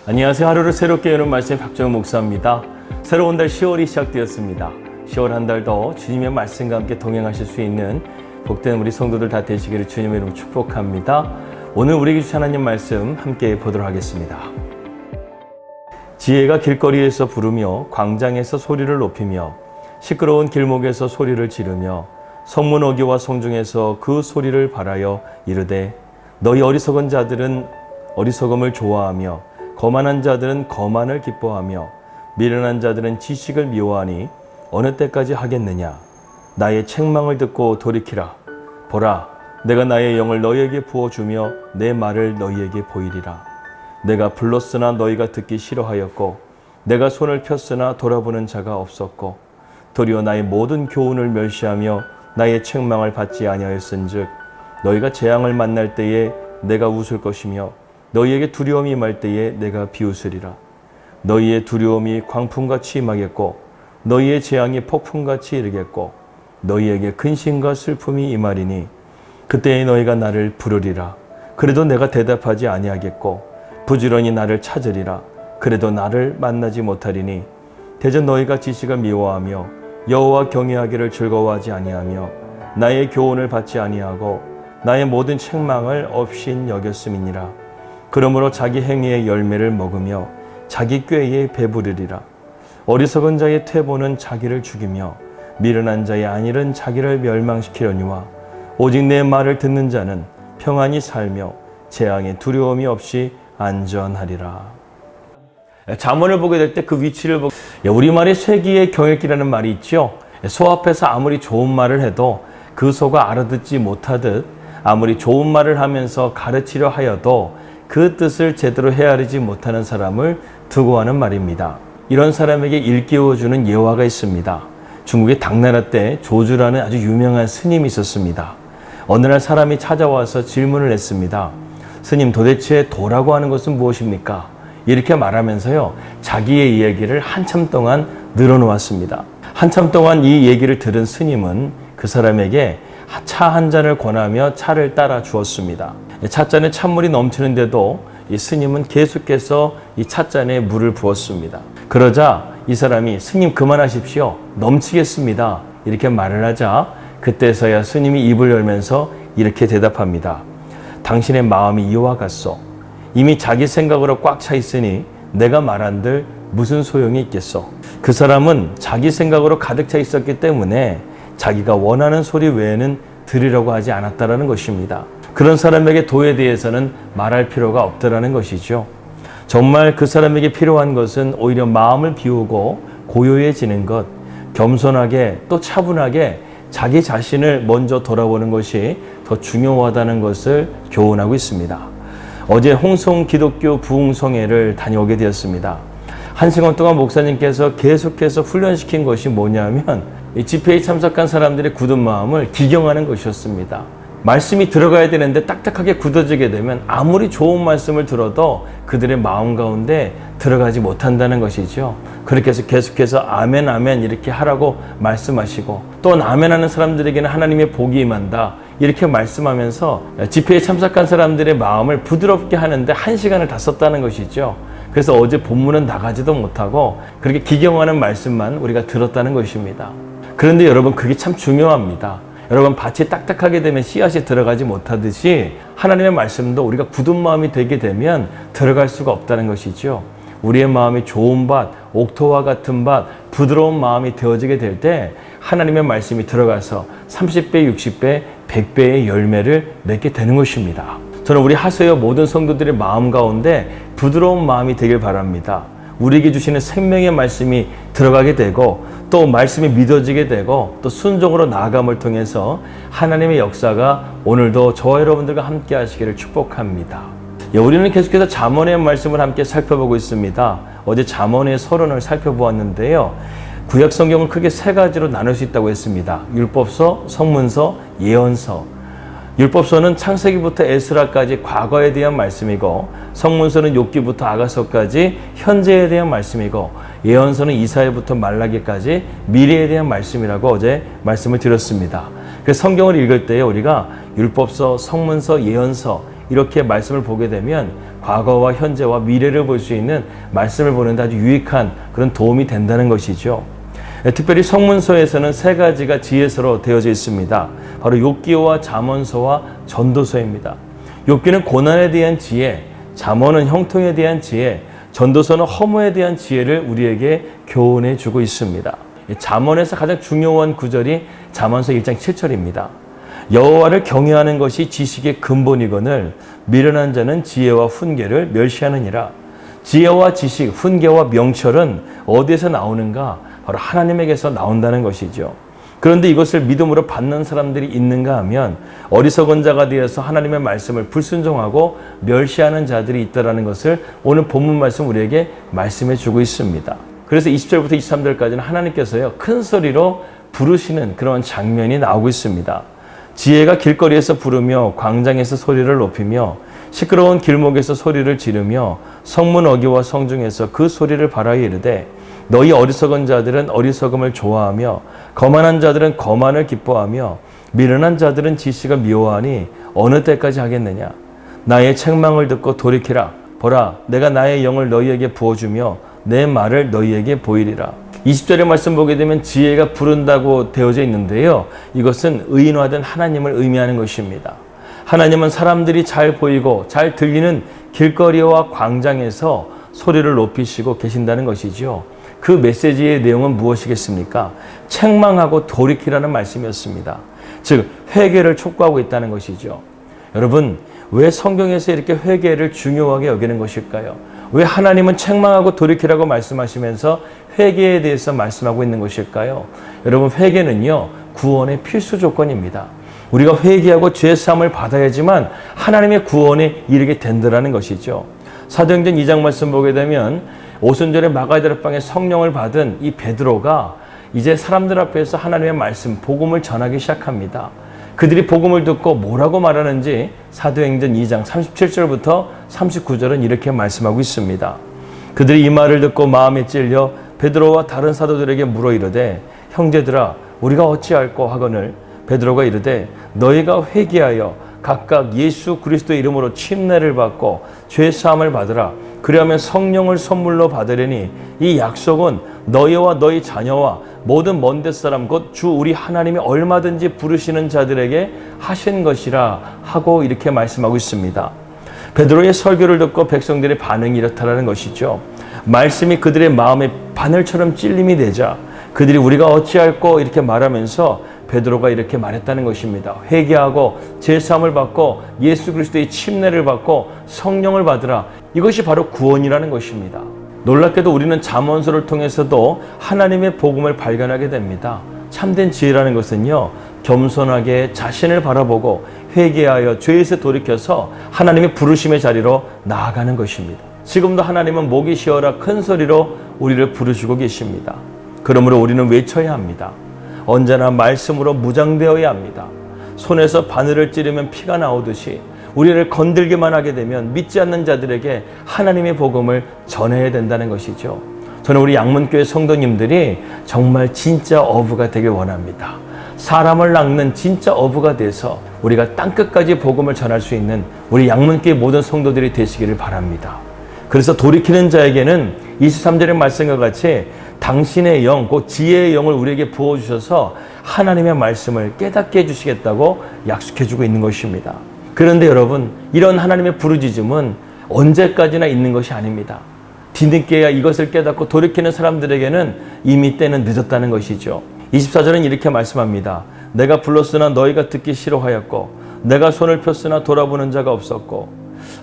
안녕하세요. 하루를 새롭게 여는 말씀의 박정우 목사입니다. 새로운 달 10월이 시작되었습니다. 10월 한 달 더 주님의 말씀과 함께 동행하실 수 있는 복된 우리 성도들 다 되시기를 주님의 이름으로 축복합니다. 오늘 우리에게 주신 하나님 말씀 함께 보도록 하겠습니다. 지혜가 길거리에서 부르며 광장에서 소리를 높이며 시끄러운 길목에서 소리를 지르며 성문 어귀와 성중에서 그 소리를 발하여 이르되 너희 어리석은 자들은 어리석음을 좋아하며 거만한 자들은 거만을 기뻐하며 미련한 자들은 지식을 미워하니 어느 때까지 하겠느냐. 나의 책망을 듣고 돌이키라. 보라, 내가 나의 영을 너희에게 부어주며 내 말을 너희에게 보이리라. 내가 불렀으나 너희가 듣기 싫어하였고 내가 손을 폈으나 돌아보는 자가 없었고 도리어 나의 모든 교훈을 멸시하며 나의 책망을 받지 아니하였은즉 너희가 재앙을 만날 때에 내가 웃을 것이며 너희에게 두려움이 임할 때에 내가 비웃으리라. 너희의 두려움이 광풍같이 임하겠고 너희의 재앙이 폭풍같이 이르겠고 너희에게 근심과 슬픔이 임하리니 그때에 너희가 나를 부르리라. 그래도 내가 대답하지 아니하겠고 부지런히 나를 찾으리라. 그래도 나를 만나지 못하리니 대저 너희가 지식을 미워하며 여호와 경외하기를 즐거워하지 아니하며 나의 교훈을 받지 아니하고 나의 모든 책망을 없인 여겼음이니라. 그러므로 자기 행위의 열매를 먹으며 자기 꾀에 배부르리라. 어리석은 자의 퇴보는 자기를 죽이며 미련한 자의 안일은 자기를 멸망시키려니와 오직 내 말을 듣는 자는 평안히 살며 재앙에 두려움이 없이 안전하리라. 잠언을 보게 될 때 그 위치를 보고 우리말에 쇠기의 경읽기라는 말이 있죠. 소 앞에서 아무리 좋은 말을 해도 그 소가 알아듣지 못하듯 아무리 좋은 말을 하면서 가르치려 하여도 그 뜻을 제대로 헤아리지 못하는 사람을 두고 하는 말입니다. 이런 사람에게 일깨워주는 예화가 있습니다. 중국의 당나라 때 조주라는 아주 유명한 스님이 있었습니다. 어느 날 사람이 찾아와서 질문을 했습니다. 스님, 도대체 도라고 하는 것은 무엇입니까? 이렇게 말하면서요, 자기의 이야기를 한참 동안 늘어놓았습니다. 한참 동안 이 얘기를 들은 스님은 그 사람에게 차 한 잔을 권하며 차를 따라 주었습니다. 찻잔에 찬물이 넘치는데도 이 스님은 계속해서 이 찻잔에 물을 부었습니다. 그러자 이 사람이 스님 그만하십시오. 넘치겠습니다. 이렇게 말을 하자 그때서야 스님이 입을 열면서 이렇게 대답합니다. 당신의 마음이 이와 같소. 이미 자기 생각으로 꽉 차 있으니 내가 말한들 무슨 소용이 있겠소. 그 사람은 자기 생각으로 가득 차 있었기 때문에 자기가 원하는 소리 외에는 들으려고 하지 않았다라는 것입니다. 그런 사람에게 도에 대해서는 말할 필요가 없다라는 것이죠. 정말 그 사람에게 필요한 것은 오히려 마음을 비우고 고요해지는 것, 겸손하게 또 차분하게 자기 자신을 먼저 돌아보는 것이 더 중요하다는 것을 교훈하고 있습니다. 어제 홍성 기독교 부흥성회를 다녀오게 되었습니다. 1시간 동안 목사님께서 계속해서 훈련시킨 것이 뭐냐면 이 집회에 참석한 사람들의 굳은 마음을 기경하는 것이었습니다. 말씀이 들어가야 되는데 딱딱하게 굳어지게 되면 아무리 좋은 말씀을 들어도 그들의 마음 가운데 들어가지 못한다는 것이죠. 그렇게 해서 계속해서 아멘 아멘 이렇게 하라고 말씀하시고 또 아멘 하는 사람들에게는 하나님의 복이 임한다 이렇게 말씀하면서 집회에 참석한 사람들의 마음을 부드럽게 하는데 1시간을 다 썼다는 것이죠. 그래서 어제 본문은 나가지도 못하고 그렇게 기경하는 말씀만 우리가 들었다는 것입니다. 그런데 여러분, 그게 참 중요합니다. 여러분, 밭이 딱딱하게 되면 씨앗이 들어가지 못하듯이 하나님의 말씀도 우리가 굳은 마음이 되게 되면 들어갈 수가 없다는 것이죠. 우리의 마음이 좋은 밭, 옥토와 같은 밭, 부드러운 마음이 되어지게 될 때 하나님의 말씀이 들어가서 30배, 60배, 100배의 열매를 맺게 되는 것입니다. 저는 우리 하소여 모든 성도들의 마음 가운데 부드러운 마음이 되길 바랍니다. 우리에게 주시는 생명의 말씀이 들어가게 되고 또 말씀이 믿어지게 되고 또 순종으로 나아감을 통해서 하나님의 역사가 오늘도 저와 여러분들과 함께 하시기를 축복합니다. 우리는 계속해서 잠언의 말씀을 함께 살펴보고 있습니다. 어제 잠언의 서론을 살펴보았는데요. 구약 성경은 크게 3가지로 나눌 수 있다고 했습니다. 율법서, 성문서, 예언서. 율법서는 창세기부터 에스라까지 과거에 대한 말씀이고 성문서는 욥기부터 아가서까지 현재에 대한 말씀이고 예언서는 이사야부터 말라기까지 미래에 대한 말씀이라고 어제 말씀을 드렸습니다. 그래서 성경을 읽을 때 우리가 율법서, 성문서, 예언서 이렇게 말씀을 보게 되면 과거와 현재와 미래를 볼 수 있는 말씀을 보는데 아주 유익한 그런 도움이 된다는 것이죠. 특별히 성문서에서는 세 가지가 지혜서로 되어져 있습니다. 바로 욥기와 잠언서와 전도서입니다. 욥기는 고난에 대한 지혜, 잠언은 형통에 대한 지혜, 전도서는 허무에 대한 지혜를 우리에게 교훈해 주고 있습니다. 잠언에서 가장 중요한 구절이 잠언서 1장 7절입니다. 여호와를 경외하는 것이 지식의 근본이거늘 미련한 자는 지혜와 훈계를 멸시하느니라. 지혜와 지식, 훈계와 명철은 어디에서 나오는가? 바로 하나님에게서 나온다는 것이죠. 그런데 이것을 믿음으로 받는 사람들이 있는가 하면 어리석은 자가 되어서 하나님의 말씀을 불순종하고 멸시하는 자들이 있다는 것을 오늘 본문 말씀 우리에게 말씀해 주고 있습니다. 그래서 20절부터 23절까지는 하나님께서요 큰 소리로 부르시는 그런 장면이 나오고 있습니다. 지혜가 길거리에서 부르며 광장에서 소리를 높이며 시끄러운 길목에서 소리를 지르며 성문 어귀와 성중에서 그 소리를 발하여 이르되 너희 어리석은 자들은 어리석음을 좋아하며 거만한 자들은 거만을 기뻐하며 미련한 자들은 지식을 미워하니 어느 때까지 하겠느냐. 나의 책망을 듣고 돌이키라. 보라, 내가 나의 영을 너희에게 부어주며 내 말을 너희에게 보이리라. 20절의 말씀 보게 되면 지혜가 부른다고 되어져 있는데요. 이것은 의인화된 하나님을 의미하는 것입니다. 하나님은 사람들이 잘 보이고 잘 들리는 길거리와 광장에서 소리를 높이시고 계신다는 것이죠. 그 메시지의 내용은 무엇이겠습니까? 책망하고 돌이키라는 말씀이었습니다. 즉 회개를 촉구하고 있다는 것이죠. 여러분, 왜 성경에서 이렇게 회개를 중요하게 여기는 것일까요? 왜 하나님은 책망하고 돌이키라고 말씀하시면서 회개에 대해서 말씀하고 있는 것일까요? 여러분, 회개는요 구원의 필수 조건입니다. 우리가 회개하고 죄사함을 받아야지만 하나님의 구원에 이르게 된다는 것이죠. 사도행전 2장 말씀 보게 되면 오순절에 마가다락방에 성령을 받은 이 베드로가 이제 사람들 앞에서 하나님의 말씀, 복음을 전하기 시작합니다. 그들이 복음을 듣고 뭐라고 말하는지 사도행전 2장 37절부터 39절은 이렇게 말씀하고 있습니다. 그들이 이 말을 듣고 마음에 찔려 베드로와 다른 사도들에게 물어 이르되 형제들아 우리가 어찌할꼬 하거늘 베드로가 이르되 너희가 회개하여 각각 예수 그리스도의 이름으로 침례를 받고 죄 사함을 받으라. 그리하면 성령을 선물로 받으려니 이 약속은 너희와 너희 자녀와 모든 먼 데 사람 곧 주 우리 하나님이 얼마든지 부르시는 자들에게 하신 것이라 하고 이렇게 말씀하고 있습니다. 베드로의 설교를 듣고 백성들의 반응이 이렇다라는 것이죠. 말씀이 그들의 마음에 바늘처럼 찔림이 되자 그들이 우리가 어찌할꼬 이렇게 말하면서 베드로가 이렇게 말했다는 것입니다. 회개하고 제사함을 받고 예수 그리스도의 침례를 받고 성령을 받으라. 이것이 바로 구원이라는 것입니다. 놀랍게도 우리는 잠언서를 통해서도 하나님의 복음을 발견하게 됩니다. 참된 지혜라는 것은요 겸손하게 자신을 바라보고 회개하여 죄에서 돌이켜서 하나님의 부르심의 자리로 나아가는 것입니다. 지금도 하나님은 목이 쉬어라 큰 소리로 우리를 부르시고 계십니다. 그러므로 우리는 외쳐야 합니다. 언제나 말씀으로 무장되어야 합니다. 손에서 바늘을 찌르면 피가 나오듯이 우리를 건들기만 하게 되면 믿지 않는 자들에게 하나님의 복음을 전해야 된다는 것이죠. 저는 우리 양문교회 성도님들이 정말 진짜 어부가 되길 원합니다. 사람을 낚는 진짜 어부가 돼서 우리가 땅끝까지 복음을 전할 수 있는 우리 양문교회 모든 성도들이 되시기를 바랍니다. 그래서 돌이키는 자에게는 23절의 말씀과 같이 당신의 영, 곧 지혜의 영을 우리에게 부어주셔서 하나님의 말씀을 깨닫게 해주시겠다고 약속해주고 있는 것입니다. 그런데 여러분, 이런 하나님의 부르짖음은 언제까지나 있는 것이 아닙니다. 뒤늦게야 이것을 깨닫고 돌이키는 사람들에게는 이미 때는 늦었다는 것이죠. 24절은 이렇게 말씀합니다. 내가 불렀으나 너희가 듣기 싫어하였고 내가 손을 폈으나 돌아보는 자가 없었고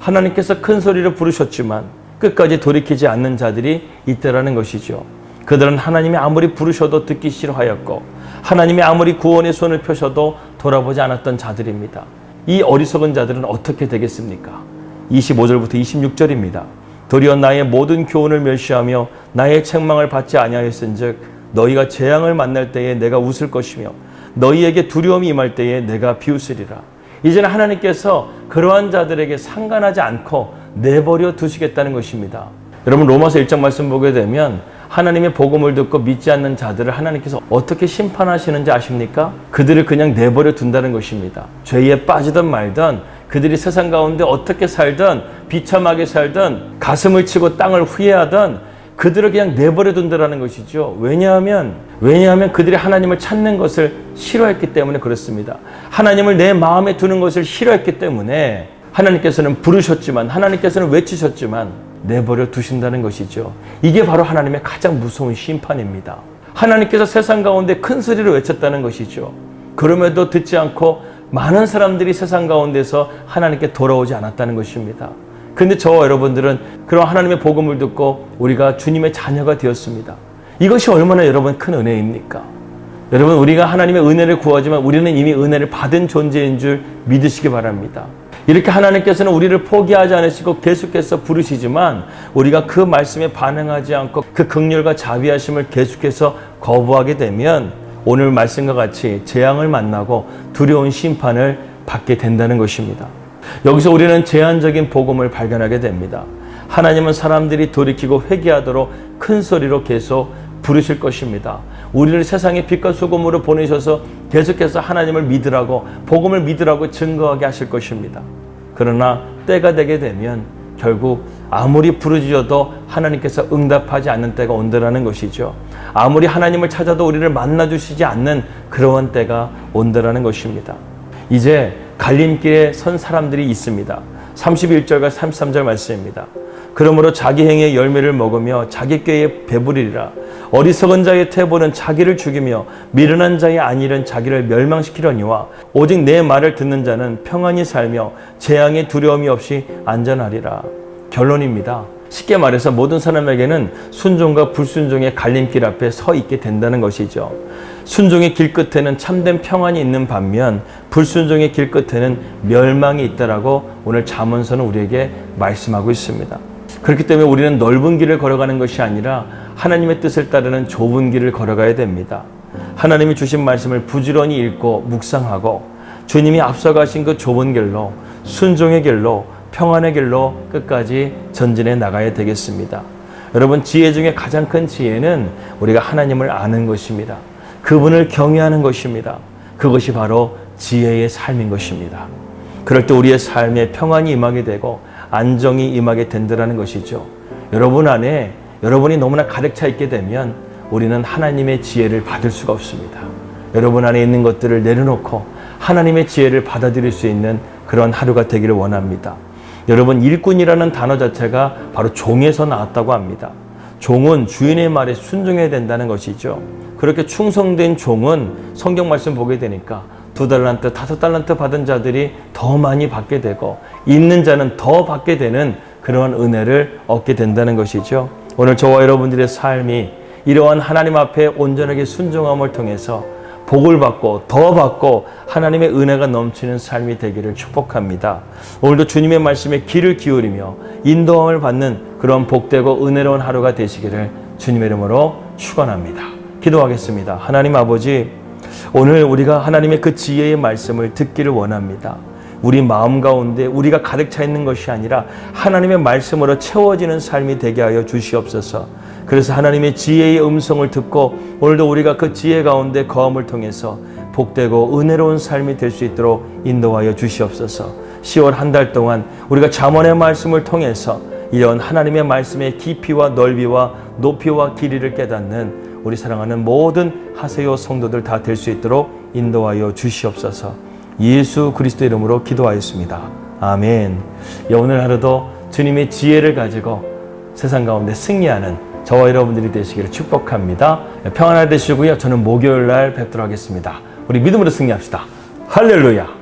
하나님께서 큰 소리로 부르셨지만 끝까지 돌이키지 않는 자들이 있다라는 것이죠. 그들은 하나님이 아무리 부르셔도 듣기 싫어하였고 하나님이 아무리 구원의 손을 펴셔도 돌아보지 않았던 자들입니다. 이 어리석은 자들은 어떻게 되겠습니까? 25절부터 26절입니다. 도리어 나의 모든 교훈을 멸시하며 나의 책망을 받지 아니하였은즉 너희가 재앙을 만날 때에 내가 웃을 것이며 너희에게 두려움이 임할 때에 내가 비웃으리라. 이제는 하나님께서 그러한 자들에게 상관하지 않고 내버려 두시겠다는 것입니다. 여러분, 로마서 1장 말씀 보게 되면 하나님의 복음을 듣고 믿지 않는 자들을 하나님께서 어떻게 심판하시는지 아십니까? 그들을 그냥 내버려 둔다는 것입니다. 죄에 빠지든 말든 그들이 세상 가운데 어떻게 살든 비참하게 살든 가슴을 치고 땅을 후회하든 그들을 그냥 내버려 둔다라는 것이죠. 왜냐하면 그들이 하나님을 찾는 것을 싫어했기 때문에 그렇습니다. 하나님을 내 마음에 두는 것을 싫어했기 때문에 하나님께서는 부르셨지만, 하나님께서는 외치셨지만 내버려 두신다는 것이죠. 이게 바로 하나님의 가장 무서운 심판입니다. 하나님께서 세상 가운데 큰 소리로 외쳤다는 것이죠. 그럼에도 듣지 않고 많은 사람들이 세상 가운데서 하나님께 돌아오지 않았다는 것입니다. 그런데 저와 여러분들은 그런 하나님의 복음을 듣고 우리가 주님의 자녀가 되었습니다. 이것이 얼마나 여러분 큰 은혜입니까? 여러분, 우리가 하나님의 은혜를 구하지만 우리는 이미 은혜를 받은 존재인 줄 믿으시기 바랍니다. 이렇게 하나님께서는 우리를 포기하지 않으시고 계속해서 부르시지만 우리가 그 말씀에 반응하지 않고 그 긍휼과 자비하심을 계속해서 거부하게 되면 오늘 말씀과 같이 재앙을 만나고 두려운 심판을 받게 된다는 것입니다. 여기서 우리는 제한적인 복음을 발견하게 됩니다. 하나님은 사람들이 돌이키고 회개하도록 큰 소리로 계속 부르실 것입니다. 우리를 세상의 빛과 소금으로 보내셔서 계속해서 하나님을 믿으라고, 복음을 믿으라고 증거하게 하실 것입니다. 그러나 때가 되게 되면 결국 아무리 부르짖어도 하나님께서 응답하지 않는 때가 온다라는 것이죠. 아무리 하나님을 찾아도 우리를 만나주시지 않는 그러한 때가 온다라는 것입니다. 이제 갈림길에 선 사람들이 있습니다. 31절과 33절 말씀입니다. 그러므로 자기 행위의 열매를 먹으며 자기 꾀에 배부리리라. 어리석은 자의 태보는 자기를 죽이며 미련한 자의 안일은 자기를 멸망시키려니와 오직 내 말을 듣는 자는 평안히 살며 재앙의 두려움이 없이 안전하리라. 결론입니다. 쉽게 말해서 모든 사람에게는 순종과 불순종의 갈림길 앞에 서 있게 된다는 것이죠. 순종의 길 끝에는 참된 평안이 있는 반면 불순종의 길 끝에는 멸망이 있다라고 오늘 잠언서는 우리에게 말씀하고 있습니다. 그렇기 때문에 우리는 넓은 길을 걸어가는 것이 아니라 하나님의 뜻을 따르는 좁은 길을 걸어가야 됩니다. 하나님이 주신 말씀을 부지런히 읽고 묵상하고 주님이 앞서가신 그 좁은 길로, 순종의 길로, 평안의 길로 끝까지 전진해 나가야 되겠습니다. 여러분, 지혜 중에 가장 큰 지혜는 우리가 하나님을 아는 것입니다. 그분을 경외하는 것입니다. 그것이 바로 지혜의 삶인 것입니다. 그럴 때 우리의 삶에 평안이 임하게 되고 안정이 임하게 된다는 것이죠. 여러분 안에 여러분이 너무나 가득 차 있게 되면 우리는 하나님의 지혜를 받을 수가 없습니다. 여러분 안에 있는 것들을 내려놓고 하나님의 지혜를 받아들일 수 있는 그런 하루가 되기를 원합니다. 여러분, 일꾼이라는 단어 자체가 바로 종에서 나왔다고 합니다. 종은 주인의 말에 순종해야 된다는 것이죠. 그렇게 충성된 종은 성경 말씀 보게 되니까 2달란트, 5달란트 받은 자들이 더 많이 받게 되고 있는 자는 더 받게 되는 그러한 은혜를 얻게 된다는 것이죠. 오늘 저와 여러분들의 삶이 이러한 하나님 앞에 온전하게 순종함을 통해서 복을 받고 더 받고 하나님의 은혜가 넘치는 삶이 되기를 축복합니다. 오늘도 주님의 말씀에 귀를 기울이며 인도함을 받는 그런 복되고 은혜로운 하루가 되시기를 주님의 이름으로 축원합니다. 기도하겠습니다. 하나님 아버지, 오늘 우리가 하나님의 그 지혜의 말씀을 듣기를 원합니다. 우리 마음 가운데 우리가 가득 차 있는 것이 아니라 하나님의 말씀으로 채워지는 삶이 되게 하여 주시옵소서. 그래서 하나님의 지혜의 음성을 듣고 오늘도 우리가 그 지혜 가운데 거함을 통해서 복되고 은혜로운 삶이 될 수 있도록 인도하여 주시옵소서. 10월 한 달 동안 우리가 잠언의 말씀을 통해서 이런 하나님의 말씀의 깊이와 넓이와 높이와 길이를 깨닫는 우리 사랑하는 모든 하세요 성도들 다 될 수 있도록 인도하여 주시옵소서. 예수 그리스도 이름으로 기도하였습니다. 아멘. 오늘 하루도 주님의 지혜를 가지고 세상 가운데 승리하는 저와 여러분들이 되시기를 축복합니다. 평안할 되시고요. 저는 목요일 날 뵙도록 하겠습니다. 우리 믿음으로 승리합시다. 할렐루야.